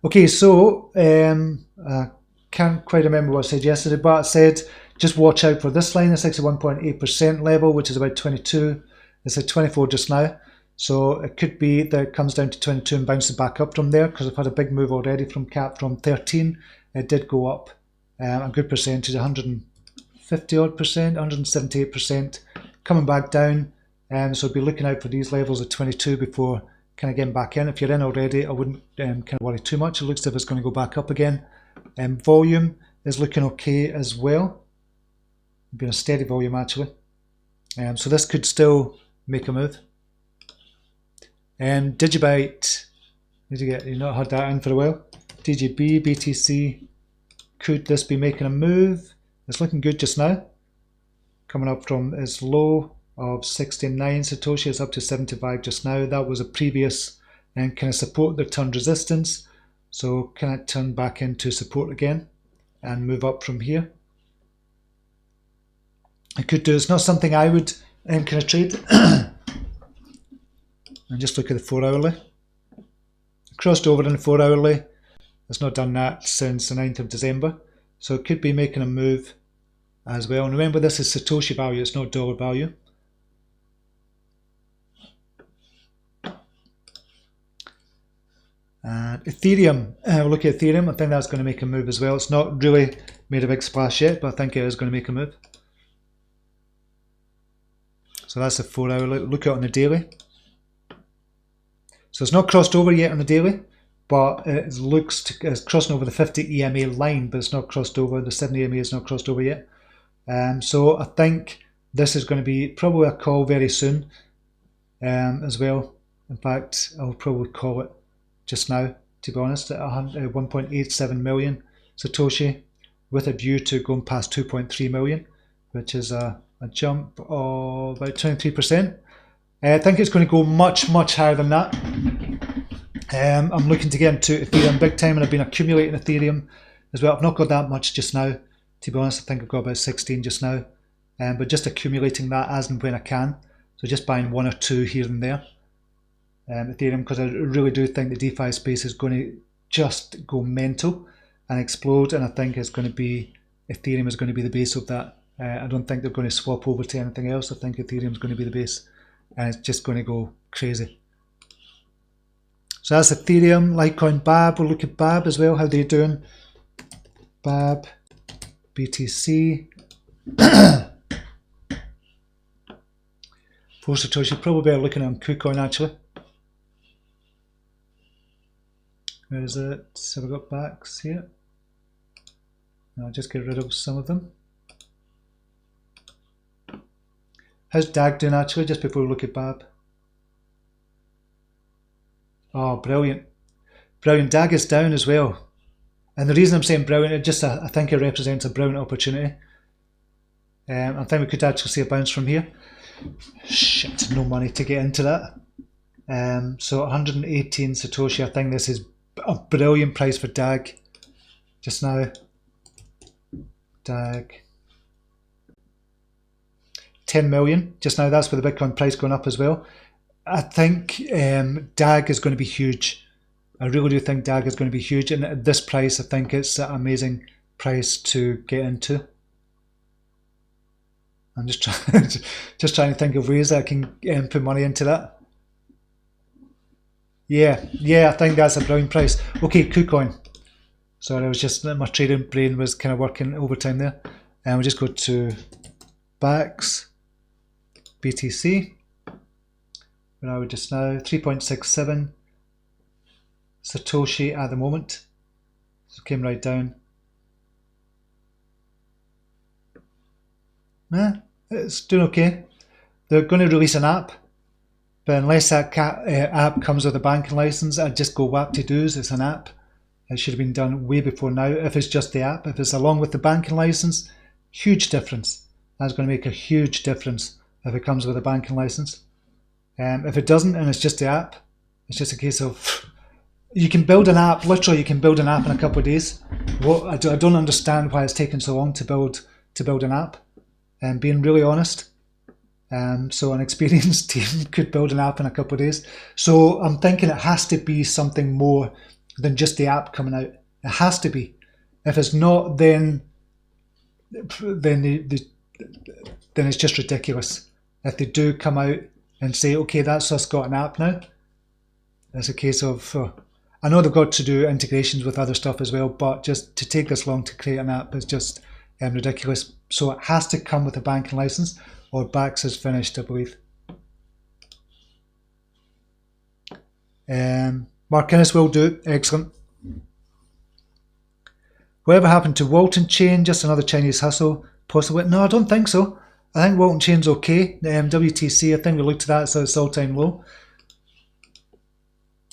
Okay, so I can't quite remember what I said yesterday, but I said just watch out for this line, the 61.8% level, which is about 22. It's at 24 just now. So it could be that it comes down to 22 and bounces back up from there, because I've had a big move already from Cap from 13. It did go up a good percentage, 150 odd percent, 178%, coming back down. So be looking out for these levels at 22 before kind of getting back in. If you're in already, I wouldn't kind of worry too much. It looks as if it's going to go back up again. Volume is looking okay as well. Been a steady volume actually. So this could still make a move. Digibyte, you've not had that in for a while. DGB, BTC, could this be making a move? It's looking good just now. Coming up from its low of 69 Satoshi, it's up to 75 just now. That was a previous kind of support that turned resistance. So can it turn back into support again and move up from here? It could do. It's not something I would kind of trade. And just look at the 4 hourly. Crossed over in the 4 hourly. It's not done that since the 9th of December. So it could be making a move as well. And remember, this is Satoshi value, it's not dollar value. And Ethereum, we'll look at Ethereum. I think that's going to make a move as well. It's not really made a big splash yet, but I think it is going to make a move. So that's the 4 hourly. Look at it on the daily. So it's not crossed over yet on the daily, but it looks to, it's crossing over the 50 EMA line, but it's not crossed over. The 70 EMA is not crossed over yet. So I think this is going to be probably a call very soon. as well. In fact, I'll probably call it just now, to be honest, at 1.87 million Satoshi, with a view to going past 2.3 million, which is a jump of about 23%. I think it's going to go much, much higher than that. I'm looking to get into Ethereum big time, and I've been accumulating Ethereum as well. I've not got that much just now, to be honest. I think I've got about 16 just now, but just accumulating that as and when I can. So just buying 1 or 2 here and there. Ethereum, because I really do think the DeFi space is going to just go mental and explode, and I think it's going to be, Ethereum is going to be the base of that. I don't think they're going to swap over to anything else. I think Ethereum is going to be the base, and it's just going to go crazy. So that's Ethereum, Litecoin, BABB. We'll look at BABB as well, how they're doing. BABB, BTC. 4 Satoshi, probably better looking at Kucoin actually. Where is it? Have I got backs here? I'll just get rid of some of them. How's DAG doing actually, just before we look at BABB? Oh, brilliant. Brilliant. DAG is down as well. And the reason I'm saying brilliant, it just, I think it represents a brilliant opportunity. I think we could actually see a bounce from here. Shit, no money to get into that. So 118 Satoshi, I think this is a brilliant price for DAG. Just now. DAG. 10 million. Just now, that's with the Bitcoin price going up as well. I think DAG is going to be huge. I really do think DAG is going to be huge, and at this price I think it's an amazing price to get into. I'm just trying to think of ways that I can put money into that. Yeah, I think that's a brilliant price. Okay, Kucoin. Sorry, I was just, my trading brain was kind of working overtime there. And we'll just go to backs, BTC. Where are we just now? 3.67 Satoshi at the moment. So it came right down. It's doing okay. They're going to release an app, but unless that app comes with a banking license, I'd just go wap-to-doos. It's an app. It should have been done way before now. If it's just the app, if it's along with the banking license, huge difference. That's going to make a huge difference if it comes with a banking license. If it doesn't and it's just the app, it's just a case of, you can build an app, literally you can build an app in a couple of days. I don't understand why it's taken so long to build an app, and being really honest. So an experienced team could build an app in a couple of days. So I'm thinking it has to be something more than just the app coming out. It has to be. If it's not, then it's just ridiculous. If they do come out and say, okay, that's us got an app now, it's a case of, I know they've got to do integrations with other stuff as well, but just to take this long to create an app is just ridiculous. So it has to come with a banking license, or BAX is finished, I believe. Mark Innes will do it. Excellent. Whatever happened to Waltonchain? Just another Chinese hustle, possibly? No, I don't think so. I think Waltonchain's okay. WTC, I think we looked at that, so it's all-time low.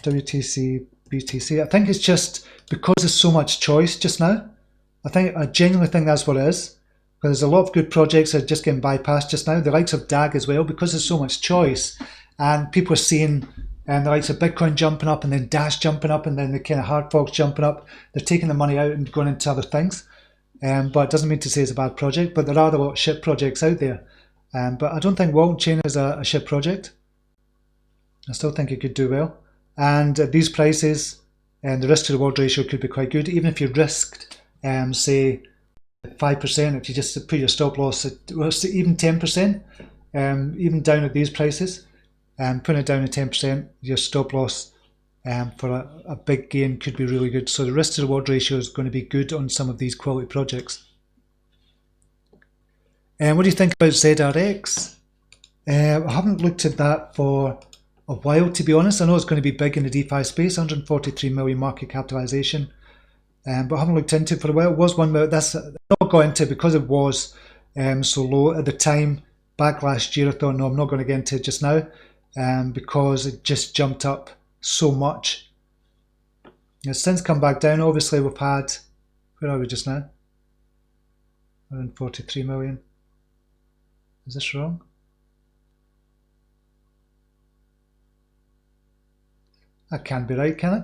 WTC, BTC. I think it's just because there's so much choice just now. I genuinely think that's what it is. Because there's a lot of good projects that are just getting bypassed just now. The likes of DAG as well, because there's so much choice. And people are seeing the likes of Bitcoin jumping up, and then Dash jumping up, and then the kind of hard forks jumping up. They're taking the money out and going into other things. But it doesn't mean to say it's a bad project. But there are a lot of shit projects out there. But I don't think Waltonchain is a shit project. I still think it could do well. And at these prices, the risk to reward ratio could be quite good. Even if you risked, say, 5%, if you just put your stop loss at, well, even 10%, even down at these prices, putting it down at 10%, your stop loss for a big gain could be really good. So the risk to reward ratio is going to be good on some of these quality projects. What do you think about ZRX? I haven't looked at that for a while, to be honest. I know it's going to be big in the DeFi space, 143 million market capitalization. But I haven't looked into it for a while. It was one that I not got into because it was so low at the time. Back last year, I thought, no, I'm not going to get into it just now. because it just jumped up so much. It's since come back down. Obviously, we've had, where are we just now? 143 million. Is this wrong? That can't be right, can it?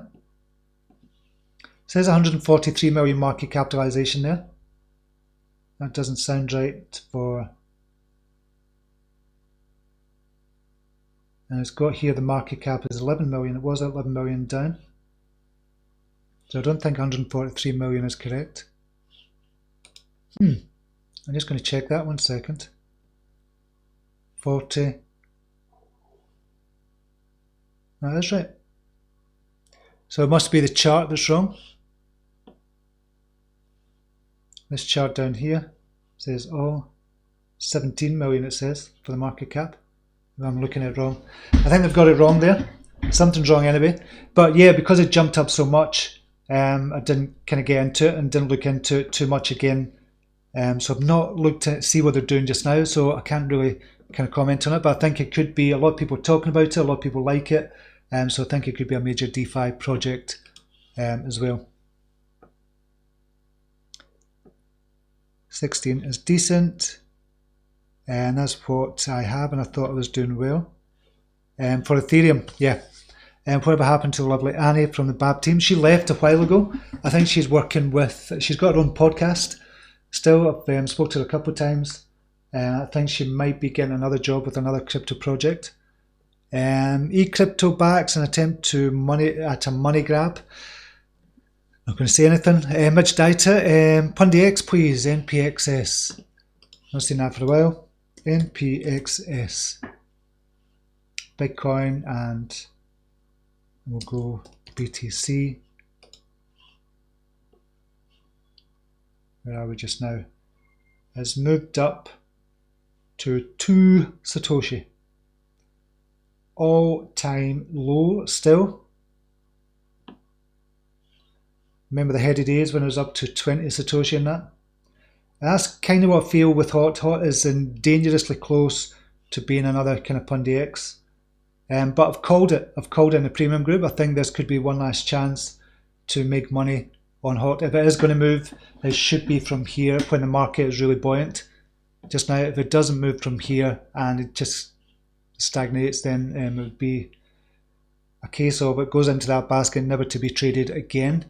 It says 143 million market capitalization there. That doesn't sound right for... And it's got here the market cap is 11 million. It was 11 million down. So I don't think 143 million is correct. I'm just going to check that 1 second. 40. That is right. So it must be the chart that's wrong. This chart down here says, 17 million it says for the market cap. I'm looking at it wrong. I think they've got it wrong there. Something's wrong anyway. But yeah, because it jumped up so much, I didn't kind of get into it and didn't look into it too much again. So I've not looked to see what they're doing just now, so I can't really kind of comment on it. But I think it could be, a lot of people talking about it, a lot of people like it. So I think it could be a major DeFi project as well. 16 is decent. And that's what I have, and I thought I was doing well. For Ethereum, yeah. And whatever happened to the lovely Annie from the BABB team? She left a while ago. I think she's working with, she's got her own podcast still. I've spoke to her a couple of times. I think she might be getting another job with another crypto project. eCrypto backs an attempt to money grab. Not going to say anything. Much data. Pundix, please. NPXS. Not seen that for a while. NPXS, Bitcoin, and we'll go BTC. Where are we just now? Has moved up to 2 Satoshi. All-time low still. Remember the heady days when it was up to 20 Satoshi in that? That's kind of what I feel with Hot. Hot is dangerously close to being another kind of Pundix. But I've called it. I've called it in the premium group. I think this could be one last chance to make money on Hot. If it is going to move, it should be from here when the market is really buoyant. Just now, if it doesn't move from here and it just stagnates, then it would be a case of it goes into that basket never to be traded again.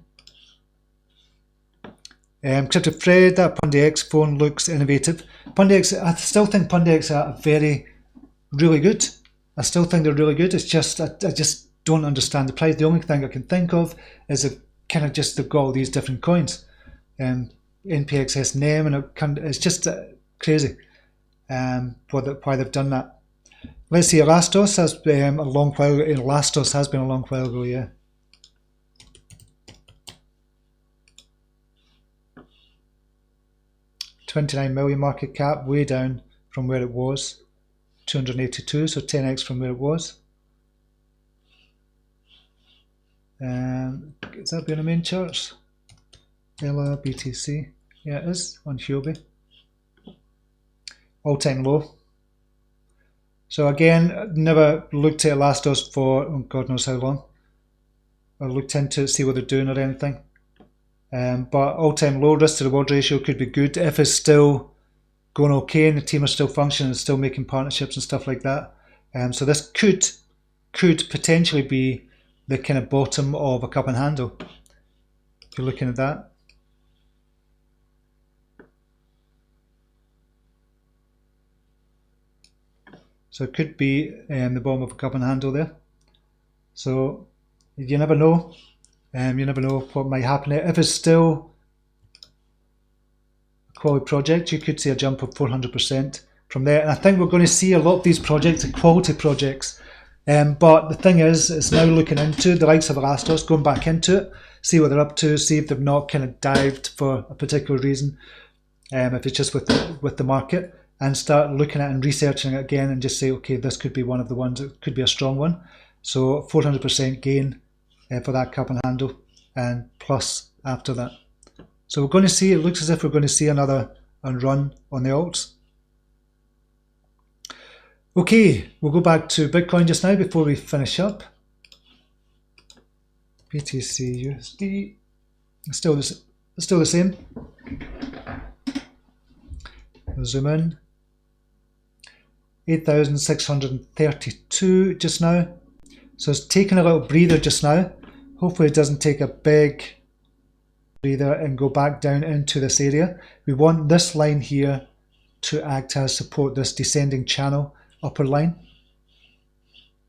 Crypto Fred, that Pundix phone looks innovative. Pundix, I still think Pundix are really good. I still think they're really good. It's just, I just don't understand the price. The only thing I can think of is they've got all these different coins. NPXS name, and it's just crazy why they've done that. Let's see, Elastos has been a long while. Elastos has been a long while ago, yeah. $29 million market cap, way down from where it was. 282, so 10x from where it was. Is that being the main charts? Ella, BTC, yeah, it is on Huobi. All-time low. So again, never looked at Elastos for God knows how long. I looked into it, see what they're doing or anything. But all-time low, risk to reward ratio could be good if it's still going okay and the team are still functioning and still making partnerships and stuff like that. So this could potentially be the kind of bottom of a cup and handle. If you're looking at that. So it could be the bottom of a cup and handle there. So you never know. You never know what might happen there. If it's still a quality project, you could see a jump of 400% from there. And I think we're going to see a lot of these projects, quality projects. But the thing is, it's now looking into the likes of Elastos, going back into it, see what they're up to, see if they've not kind of dived for a particular reason, if it's just with the market, and start looking at and researching it again and just say, okay, this could be one of the ones, it could be a strong one. So 400% gain for that cup and handle, and plus after that. So we're going to see, it looks as if we're going to see another run on the alts. Okay, we'll go back to Bitcoin just now before we finish up. BTC USD, still the same. We'll zoom in. 8,632 just now. So it's taking a little breather just now. Hopefully it doesn't take a big breather and go back down into this area. We want this line here to act as support, this descending channel upper line.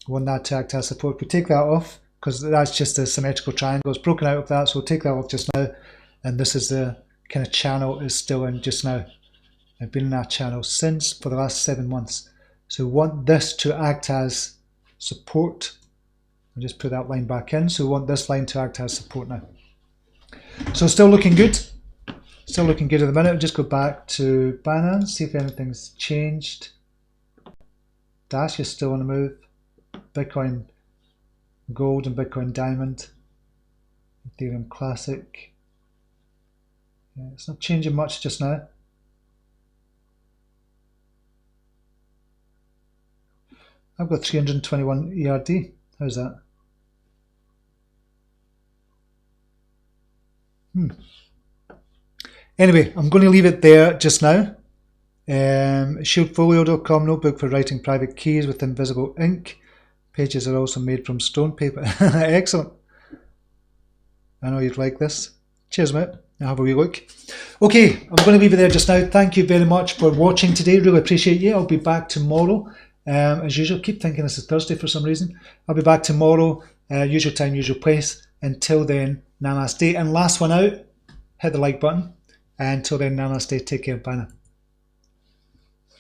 We want that to act as support. We take that off because that's just a symmetrical triangle. It's broken out of that, so we'll take that off just now. And this is the kind of channel it's still in just now. I've been in that channel since for the last 7 months. So we want this to act as support. I'll just put that line back in. So we want this line to act as support now. So still looking good. Still looking good at the minute. I'll just go back to Binance, see if anything's changed. Dash is still on the move. Bitcoin Gold and Bitcoin Diamond. Ethereum Classic. Yeah, it's not changing much just now. I've got 321 ERD. How's that? Anyway, I'm going to leave it there just now. Shieldfolio.com notebook for writing private keys with invisible ink. Pages are also made from stone paper. Excellent. I know you'd like this. Cheers, mate. I'll have a wee look. Okay, I'm going to leave it there just now. Thank you very much for watching today. Really appreciate you. I'll be back tomorrow. As usual, keep thinking this is Thursday for some reason. I'll be back tomorrow, usual time, usual place. Until then, namaste. And last one out, hit the like button. Until then, namaste. Take care. Bye now.